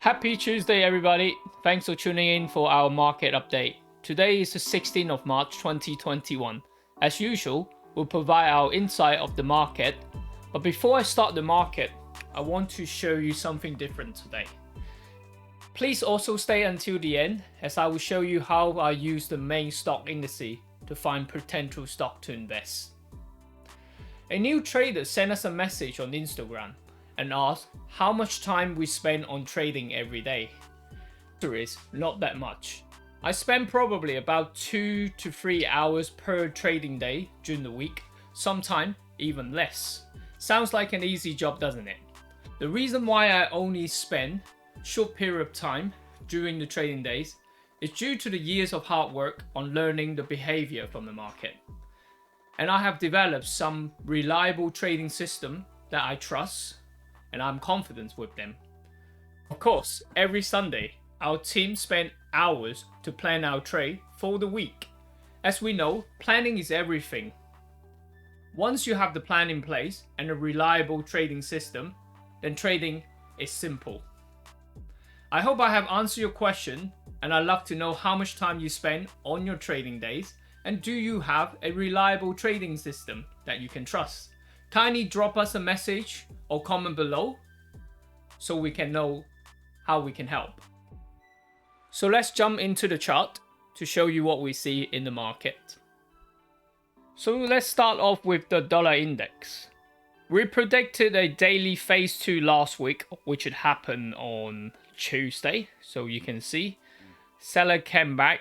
Happy Tuesday, everybody. Thanks for tuning in for our market update. Today is the 16th of March 2021. As usual, we'll provide our insight of the market. But before I start the market, I want to show you something different today. Please also stay until the end, as I will show you how I use the main stock indices to find potential stock to invest. A new trader sent us a message on Instagram and asked how much time we spend on trading every day. The answer is not that much. I spend probably about 2 to 3 hours per trading day during the week, sometimes even less. Sounds like an easy job, doesn't it? The reason why I only spend short period of time during the trading days is due to the years of hard work on learning the behavior from the market. And I have developed some reliable trading system that I trust and I'm confident with them. Of course, every Sunday, our team spend hours to plan our trade for the week. As we know, planning is everything. Once you have the plan in place and a reliable trading system, then trading is simple. I hope I have answered your question, and I'd love to know how much time you spend on your trading days, and do you have a reliable trading system that you can trust? Kindly drop us a message or comment below so we can know how we can help. So let's jump into the chart to show you what we see in the market. So let's start off with the dollar index. We predicted a daily phase 2 last week, which had happened on Tuesday. So you can see seller came back,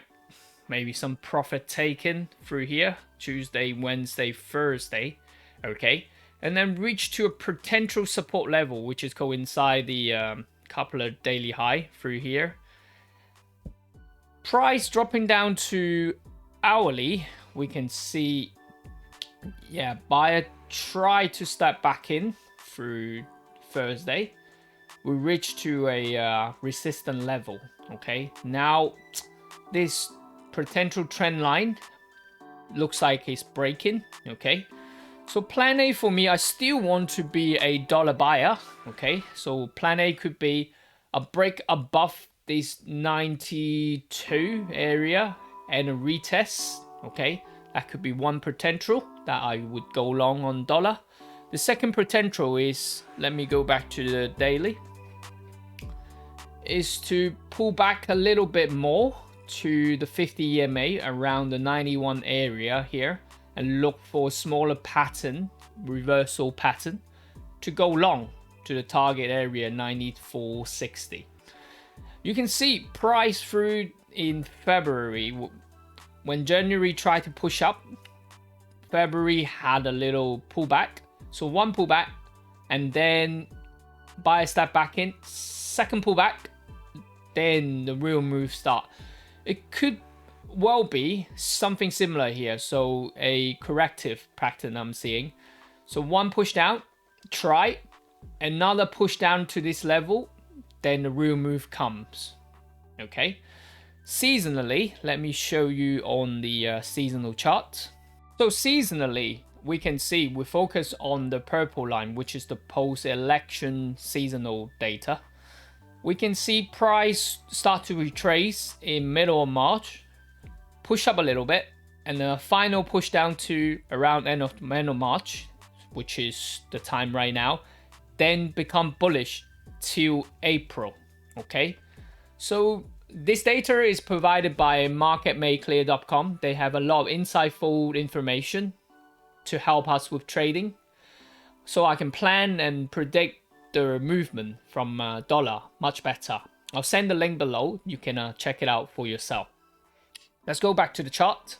maybe some profit taken through here, Tuesday, Wednesday, Thursday, okay, and then reached to a potential support level, which is coincide the couple of daily high through here. Price dropping down to hourly, we can see, yeah, buyer tried to step back in through Thursday. We reached to a resistance level, okay. Now this potential trend line looks like it's breaking, okay. So plan A for me, I still want to be a dollar buyer, okay. So plan A could be a break above this 92 area and a retest, okay. That could be one potential that I would go long on dollar. The second potential is, let me go back to the daily, is to pull back a little bit more to the 50 EMA around the 91 area here and look for a smaller pattern, reversal pattern, to go long to the target area 94.60. You can see price through in February. When January tried to push up, February had a little pullback. So one pullback and then buy a step back in, second pullback, then the real move start. It could well be something similar here. So a corrective pattern I'm seeing. So one push down, try, another push down to this level, then the real move comes, okay. Seasonally, let me show you on the seasonal chart. So seasonally, we can see we focus on the purple line, which is the post-election seasonal data. We can see price start to retrace in middle of March, push up a little bit, and then a final push down to around end of March, which is the time right now, then become bullish till April, okay? So this data is provided by marketmakeclear.com. They have a lot of insightful information to help us with trading, so I can plan and predict the movement from dollar much better. I'll send the link below. You can check it out for yourself. Let's go back to the chart.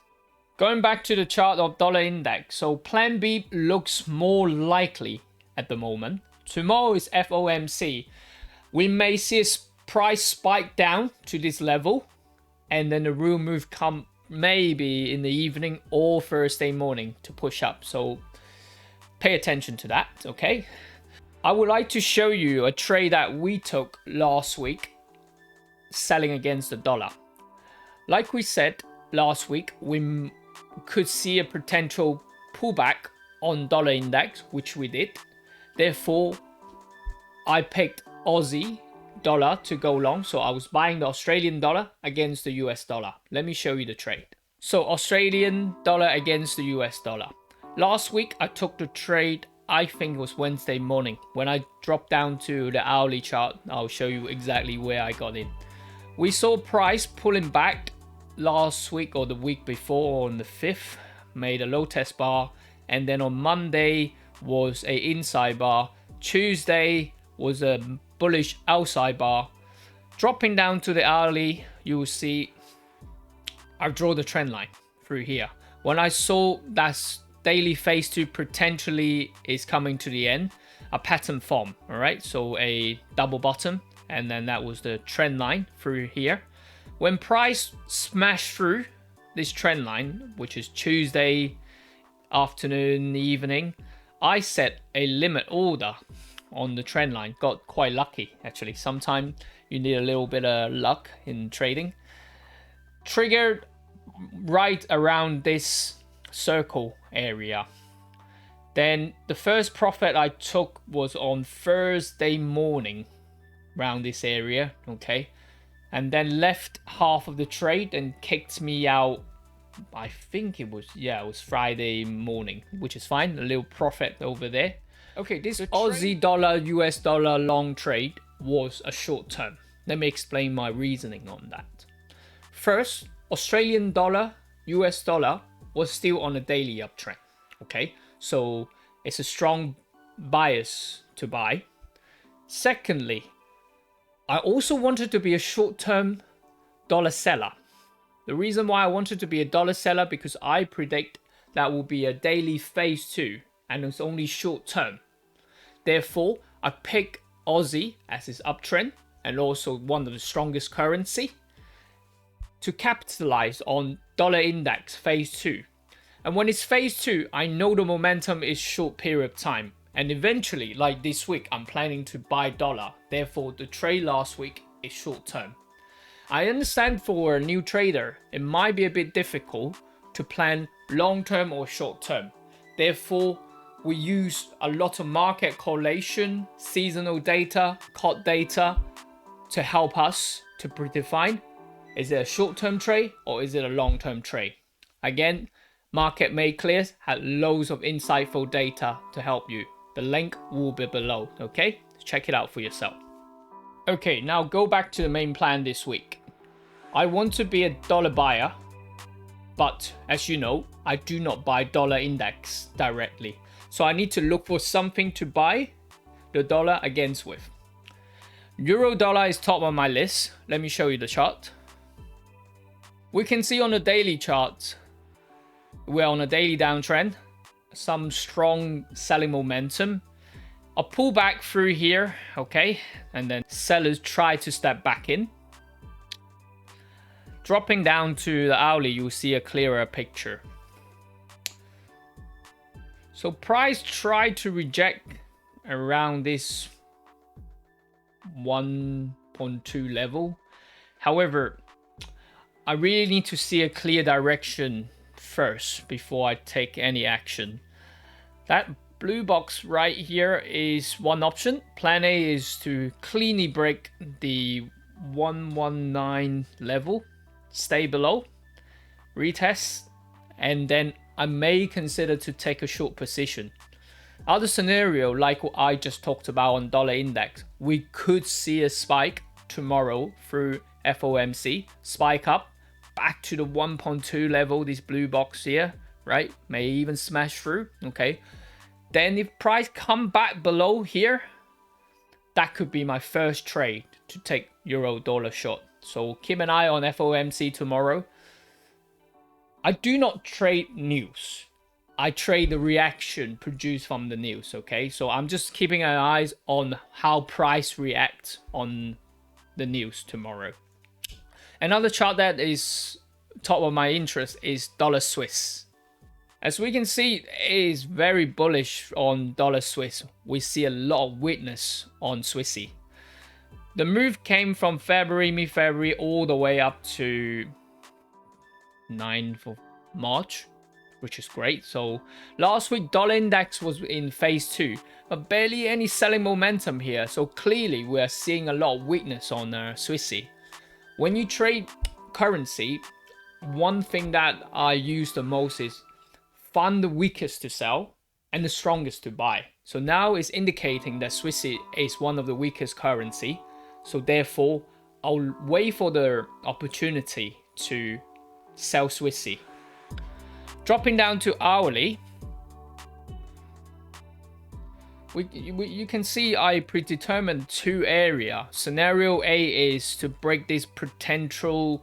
Going back to the chart of dollar index. So plan B looks more likely at the moment. Tomorrow is FOMC. We may see a price spike down to this level, and then the real move come maybe in the evening or Thursday morning to push up. So pay attention to that, okay? I would like to show you a trade that we took last week, selling against the dollar. Like we said last week, we could see a potential pullback on dollar index, which we did. Therefore, I picked Aussie dollar to go long. So I was buying the Australian dollar against the US dollar. Let me show you the trade. So Australian dollar against the US dollar. Last week I took the trade, I think it was Wednesday morning. When I dropped down to the hourly chart, I'll show you exactly where I got in. We saw price pulling back last week or the week before on the 5th, made a low test bar, and then on Monday was a inside bar. Tuesday was a bullish outside bar. Dropping down to the hourly, you will see I draw the trend line through here. When I saw that daily phase 2 potentially is coming to the end, a pattern form, all right? So a double bottom, and then that was the trend line through here. When price smashed through this trend line, which is Tuesday afternoon, evening, I set a limit order on the trend line. Got quite lucky, actually. Sometimes you need a little bit of luck in trading. Triggered right around this circle area. Then the first profit I took was on Thursday morning around this area, okay? And then left half of the trade and kicked me out. I think it was, yeah, it was Friday morning, which is fine. A little profit over there. Okay, this Aussie dollar, US dollar long trade was a short term. Let me explain my reasoning on that. First, Australian dollar, US dollar was still on a daily uptrend. Okay, so it's a strong bias to buy. Secondly, I also wanted to be a short-term dollar seller. The reason why I wanted to be a dollar seller because I predict that will be a daily phase 2 and it's only short-term. Therefore, I pick Aussie as its uptrend and also one of the strongest currency to capitalize on dollar index phase 2. And when it's phase 2, I know the momentum is short period of time. And eventually, like this week, I'm planning to buy dollar. Therefore, the trade last week is short term. I understand for a new trader, it might be a bit difficult to plan long term or short term. Therefore, we use a lot of market correlation, seasonal data, COT data to help us to predefine, is it a short term trade or is it a long term trade? Again, Market Made Clear had loads of insightful data to help you. The link will be below, okay? Check it out for yourself. Okay, now go back to the main plan this week. I want to be a dollar buyer, but as you know, I do not buy dollar index directly. So I need to look for something to buy the dollar against with. Euro dollar is top on my list. Let me show you the chart. We can see on the daily chart, we're on a daily downtrend. Some strong selling momentum. A pullback through here, okay, and then sellers try to step back in. Dropping down to the hourly, you'll see a clearer picture. So price tried to reject around this 1.2 level. However, I really need to see a clear direction first before I take any action. That blue box right here is one option. Plan A is to cleanly break the 119 level, stay below, retest, and then I may consider to take a short position. Other scenario, like what I just talked about on dollar index, we could see a spike tomorrow through FOMC, spike up back to the 1.2 level, this blue box here, right? May even smash through, okay? Then if price come back below here, that could be my first trade to take euro dollar short. So keep an eye on FOMC tomorrow. I do not trade news. I trade the reaction produced from the news, okay? So I'm just keeping an eye on how price reacts on the news tomorrow. Another chart that is top of my interest is dollar Swiss. As we can see, it is very bullish on dollar Swiss. We see a lot of weakness on Swissy. The move came from February, mid-February, all the way up to 9th of March. which is great. So last week, dollar index was in phase 2, but barely any selling momentum here. So clearly, we are seeing a lot of weakness on Swissy. When you trade currency, one thing that I use the most is find the weakest to sell and the strongest to buy. So now it's indicating that Swissy is one of the weakest currency. So therefore, I'll wait for the opportunity to sell Swissy. Dropping down to hourly, you can see I predetermined 2 areas. Scenario A is to break this potential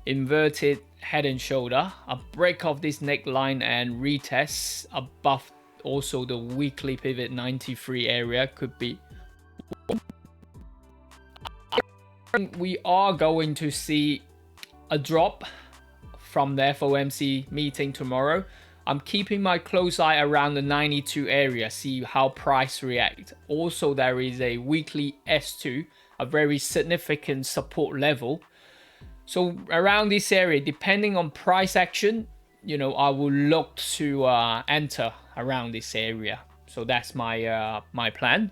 inverted head and shoulder, a break of this neckline and retest above also the weekly pivot 93 area could be. We are going to see a drop from the FOMC meeting tomorrow. I'm keeping my close eye around the 92 area, see how price react. Also, there is a weekly S2, a very significant support level. So around this area, depending on price action, you know, I will look to enter around this area. So that's my my plan.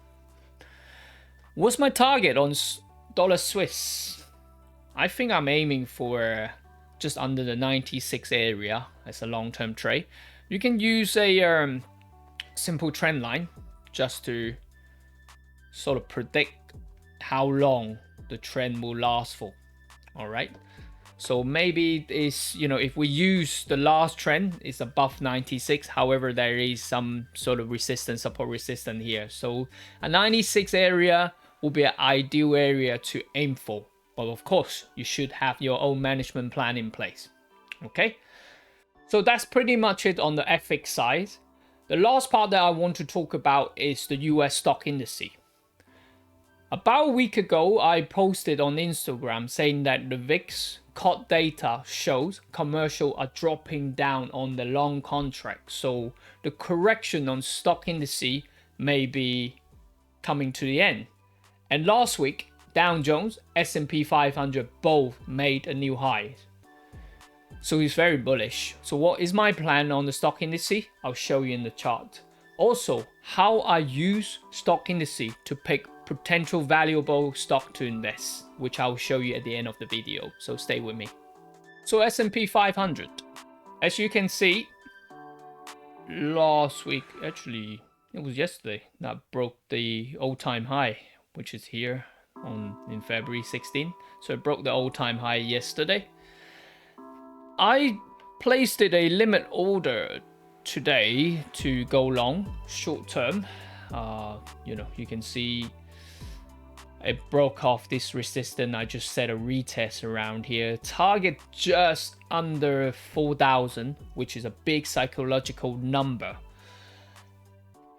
What's my target on dollar Swiss? I think I'm aiming for just under the 96 area as a long-term trade. You can use a simple trend line just to sort of predict how long the trend will last for. All right. So maybe it's, you know, if we use the last trend, it's above 96. However, there is some sort of resistance, support resistance here. So a 96 area will be an ideal area to aim for. But of course, you should have your own management plan in place. Okay. So that's pretty much it on the FX side. The last part that I want to talk about is the US stock indices. About a week ago, I posted on Instagram saying that the VIX COT data shows commercial are dropping down on the long contract. So the correction on stock indices may be coming to the end. And last week, Dow Jones, S&P 500 both made a new high. So it's very bullish. So what is my plan on the stock indices? I'll show you in the chart. Also, how I use stock indices to pick potential valuable stock to invest, which I'll show you at the end of the video. So stay with me. So S&P 500, as you can see, last week, actually it was yesterday, that broke the all-time high, which is here in February 16. So it broke the all-time high yesterday. I placed it a limit order today to go long short term. You know, you can see it broke off this resistance. I just set a retest around here. Target just under 4,000, which is a big psychological number.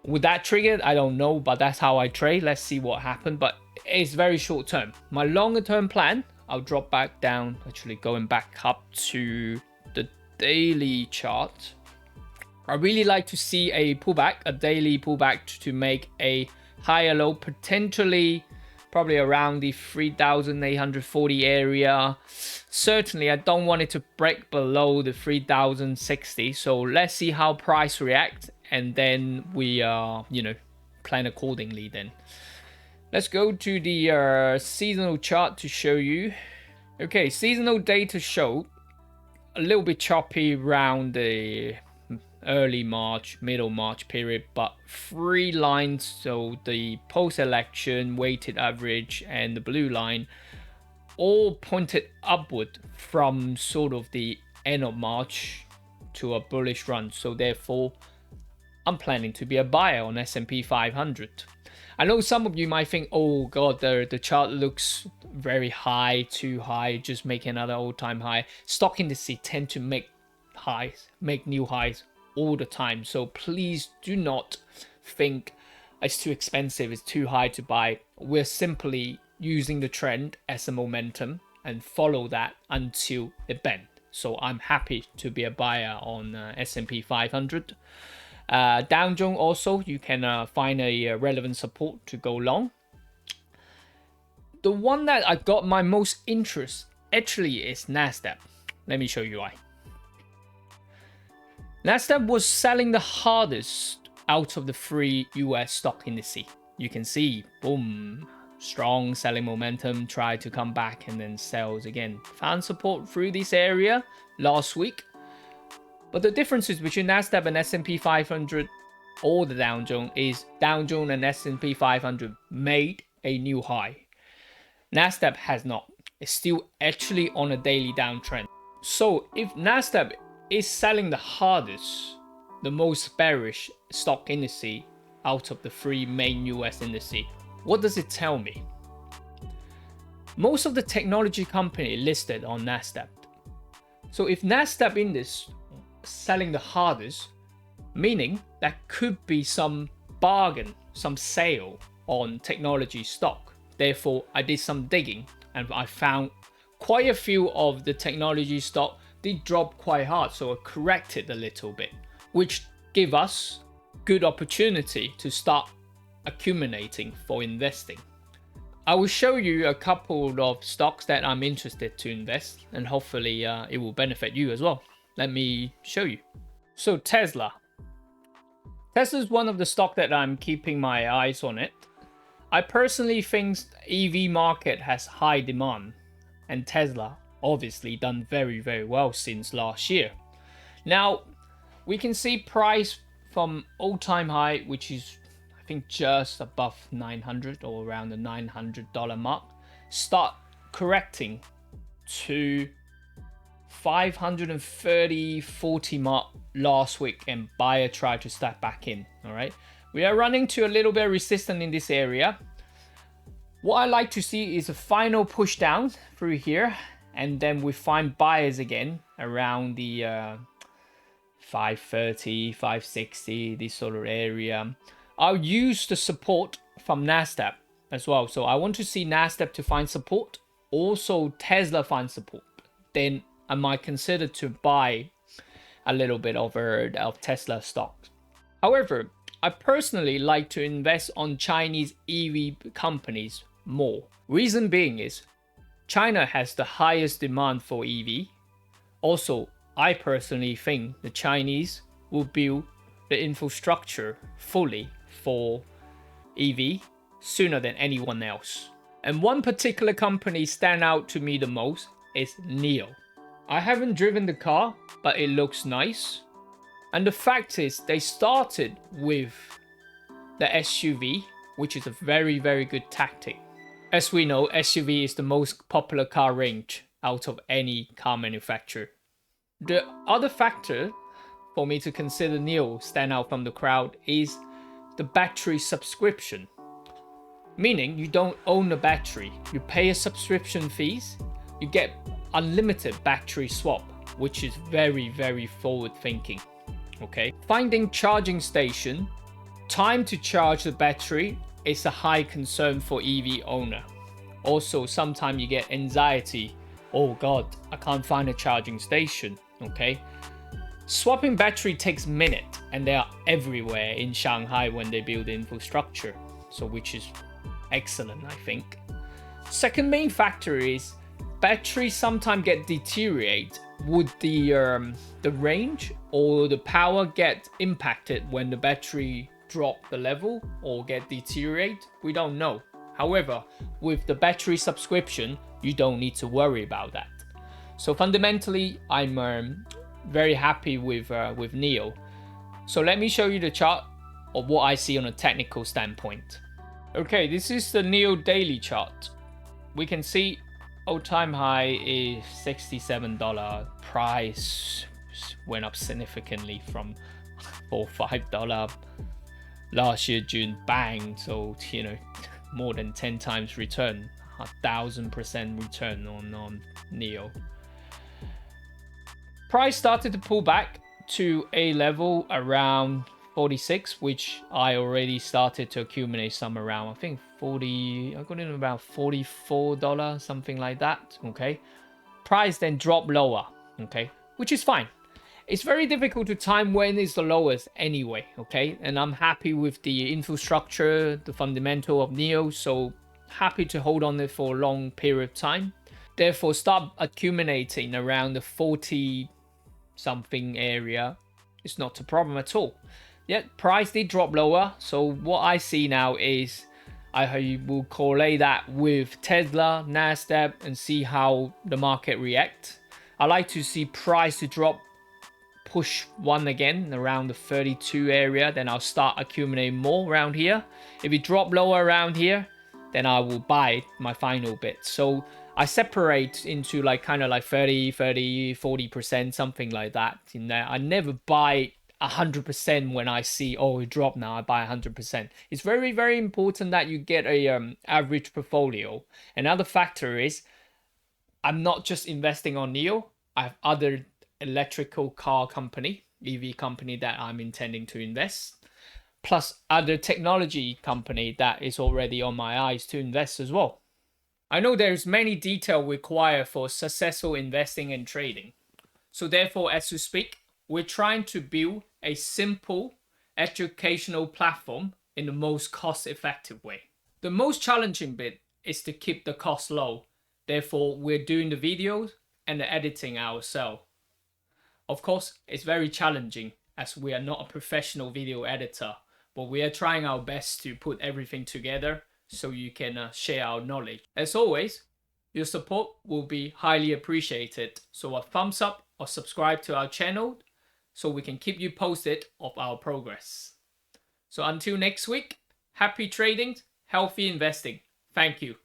Would that trigger it? I don't know, but that's how I trade. Let's see what happened. But it's very short term. My longer term plan, I'll drop back down, actually going back up to the daily chart. I really like to see a pullback, a daily pullback to make a higher low, potentially probably around the 3,840 area. Certainly, I don't want it to break below the 3,060. So let's see how price reacts, and then we, you know, plan accordingly then. Let's go to the seasonal chart to show you. Okay, seasonal data show a little bit choppy around the early March, middle March period, but 3 lines, so the post-election weighted average and the blue line, all pointed upward from sort of the end of March to a bullish run. So therefore, I'm planning to be a buyer on S&P 500. I know some of you might think, oh god, the chart looks very high, too high, just make another all-time high. Stock indices tend to make highs, make new highs all the time. So please do not think it's too expensive, it's too high to buy. We're simply using the trend as a momentum and follow that until it bends. So I'm happy to be a buyer on S&P 500. Dow Jones also, you can find a relevant support to go long. The one that I got my most interest actually is NASDAQ. Let me show you why. Nasdaq was selling the hardest out of the 3 US stock indices. You can see, boom, strong selling momentum, tried to come back and then sells again. Found support through this area last week. But the differences between Nasdaq and S&P 500 or the Dow Jones is Dow Jones and S&P 500 made a new high. Nasdaq has not. It's still actually on a daily downtrend. So if Nasdaq is selling the hardest, the most bearish stock indices out of the 3 main US indices, what does it tell me? Most of the technology companies listed on Nasdaq. So if Nasdaq index selling the hardest, meaning that could be some bargain, some sale on technology stock. Therefore, I did some digging and I found quite a few of the technology stock did drop quite hard, so I corrected a little bit, which give us good opportunity to start accumulating for investing. I will show you a couple of stocks that I'm interested to invest, and hopefully it will benefit you as well. Let me show you. So Tesla. Tesla is one of the stock that I'm keeping my eyes on it. I personally think EV market has high demand, and Tesla obviously done very well since last year. Now we can see price from all-time high, which is I think just above 900 or around the $900 mark, start correcting to 530.40 mark last week, and buyer tried to step back in. All right, we are running to a little bit of resistance in this area. What I like to see is a final push down through here, and then we find buyers again around the 530, 560, this sort of area. I'll use the support from Nasdaq as well. So I want to see Nasdaq to find support, also Tesla find support. Then I might consider to buy a little bit of Tesla stocks. However, I personally like to invest on Chinese EV companies more. Reason being is China has the highest demand for EV. Also, I personally think the Chinese will build the infrastructure fully for EV sooner than anyone else. And one particular company stand out to me the most is NIO. I haven't driven the car, but it looks nice. And the fact is they started with the SUV, which is a very good tactic. As we know, SUV is the most popular car range out of any car manufacturer. The other factor for me to consider NIO stand out from the crowd is the battery subscription. Meaning you don't own a battery, you pay a subscription fees, you get unlimited battery swap, which is very forward thinking. Okay, finding charging station, time to charge the battery is a high concern for EV owner. Also, sometimes you get anxiety. Oh God, I can't find a charging station. Okay, swapping battery takes minutes, and they are everywhere in Shanghai when they build the infrastructure. So, which is excellent, I think. Second main factor is batteries sometimes get deteriorate. Would the range or the power get impacted when the battery drop the level or get deteriorate? We don't know. However, with the battery subscription, you don't need to worry about that. So fundamentally, I'm very happy with NIO. So let me show you the chart of what I see on a technical standpoint. Okay, this is the NIO daily chart. We can see all-time high is $67. Price went up significantly from $4 or $5 last year June, bang. So you know, more than 10 times return, 1,000% return on NIO. Price started to pull back to a level around 46, which I already started to accumulate some around, I think 40, I got in about $44, something like that. Okay, price then dropped lower. Okay, which is fine. It's very difficult to time when is the lowest anyway. Okay, and I'm happy with the infrastructure, the fundamental of NIO, so happy to hold on it for a long period of time. Therefore, start accumulating around the 40 something area It's not a problem at all. Yeah, price did drop lower. So what I see now is I will correlate that with Tesla, Nasdaq, and see how the market reacts. I like to see price to drop, push one again around the 32 area, then I'll start accumulating more around here. If it drop lower around here, then I will buy my final bit. So I separate into like kind of like 30, 40%, something like that in there. I never buy 100% when I see, oh, it dropped now, I buy 100%. It's very, very important that you get a average portfolio. Another factor is I'm not just investing on NIO. I have other electrical car company, EV company that I'm intending to invest, plus other technology company that is already on my eyes to invest as well. I know there's many detail required for successful investing and trading. So therefore, as we speak, we're trying to build a simple educational platform in the most cost-effective way. The most challenging bit is to keep the cost low. Therefore, we're doing the videos and the editing ourselves. Of course, it's very challenging as we are not a professional video editor, but we are trying our best to put everything together so you can share our knowledge. As always, your support will be highly appreciated. So a thumbs up or subscribe to our channel so we can keep you posted of our progress. So until next week, happy trading, healthy investing. Thank you.